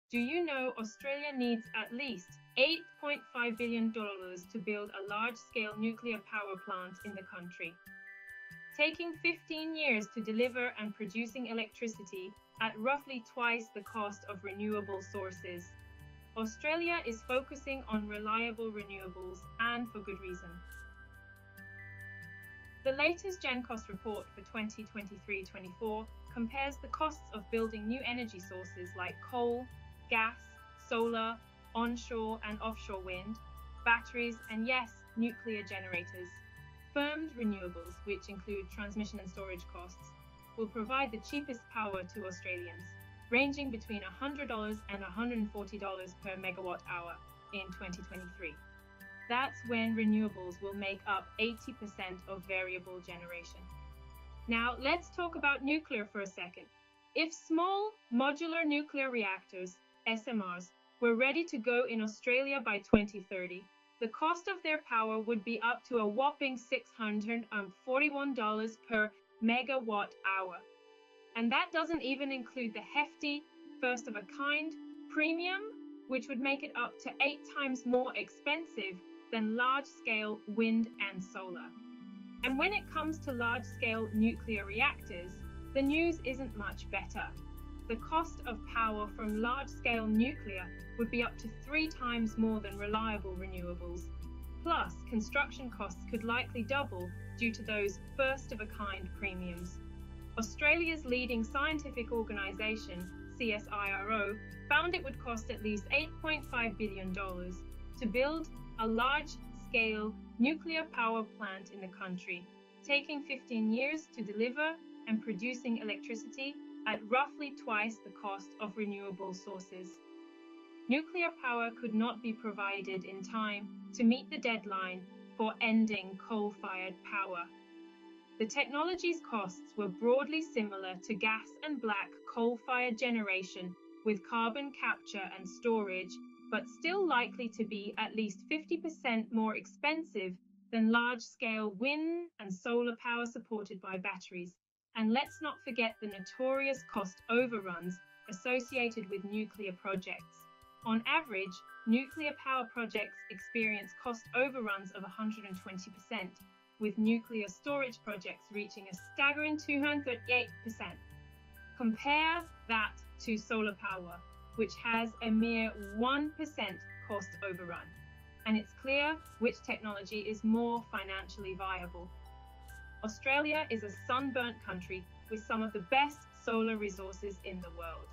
Do you know Australia needs at least $8.5 billion to build a large-scale nuclear power plant in the country, taking 15 years to deliver and producing electricity at roughly twice the cost of renewable sources? Australia is focusing on reliable renewables, and for good reason. The latest GenCost report for 2023-24 compares the costs of building new energy sources like coal, gas, solar, onshore and offshore wind, batteries, and yes, nuclear generators. Firmed renewables, which include transmission and storage costs, will provide the cheapest power to Australians, ranging between $100 and $140 per megawatt hour in 2023. That's when renewables will make up 80% of variable generation. Now, let's talk about nuclear for a second. If small modular nuclear reactors, SMRs, were ready to go in Australia by 2030, the cost of their power would be up to a whopping $641 per megawatt hour. And that doesn't even include the hefty first-of-a-kind premium, which would make it up to 8 times more expensive than large-scale wind and solar. And when it comes to large-scale nuclear reactors, the news isn't much better. The cost of power from large-scale nuclear would be up to 3 times more than reliable renewables. Plus, construction costs could likely double due to those first-of-a-kind premiums. Australia's leading scientific organisation, CSIRO, found it would cost at least $8.5 billion to build a large-scale nuclear power plant in the country, taking 15 years to deliver and producing electricity at roughly twice the cost of renewable sources. Nuclear power could not be provided in time to meet the deadline for ending coal-fired power. The technology's costs were broadly similar to gas and black coal-fired generation with carbon capture and storage, but still likely to be at least 50% more expensive than large-scale wind and solar power supported by batteries. And let's not forget the notorious cost overruns associated with nuclear projects. On average, nuclear power projects experience cost overruns of 120%, with nuclear storage projects reaching a staggering 238%. Compare that to solar power, which has a mere 1% cost overrun. And it's clear which technology is more financially viable. Australia is a sunburnt country with some of the best solar resources in the world.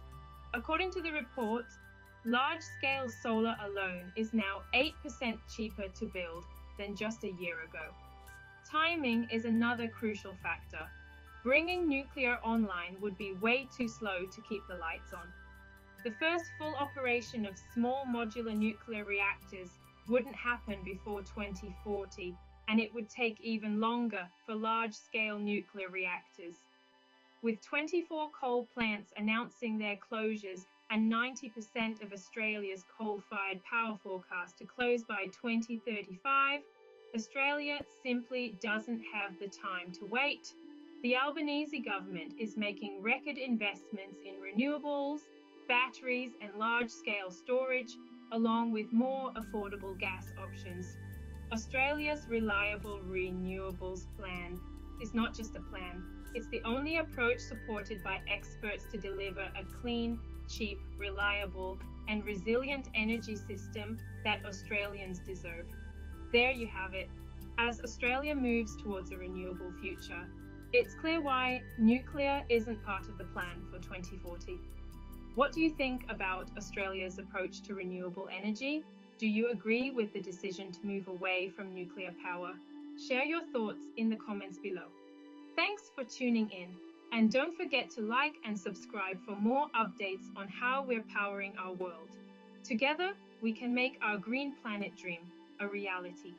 According to the report, large-scale solar alone is now 8% cheaper to build than just a year ago. Timing is another crucial factor. Bringing nuclear online would be way too slow to keep the lights on. The first full operation of small modular nuclear reactors wouldn't happen before 2040, and it would take even longer for large-scale nuclear reactors. With 24 coal plants announcing their closures and 90% of Australia's coal-fired power forecast to close by 2035, Australia simply doesn't have the time to wait. The Albanese government is making record investments in renewables, batteries, and large-scale storage, along with more affordable gas options. Australia's reliable renewables plan is not just a plan, it's the only approach supported by experts to deliver a clean, cheap, reliable, and resilient energy system that Australians deserve. There you have it. As Australia moves towards a renewable future, it's clear why nuclear isn't part of the plan for 2040. What do you think about Australia's approach to renewable energy? Do you agree with the decision to move away from nuclear power? Share your thoughts in the comments below. Thanks for tuning in, and don't forget to like and subscribe for more updates on how we're powering our world. Together, we can make our green planet dream a reality.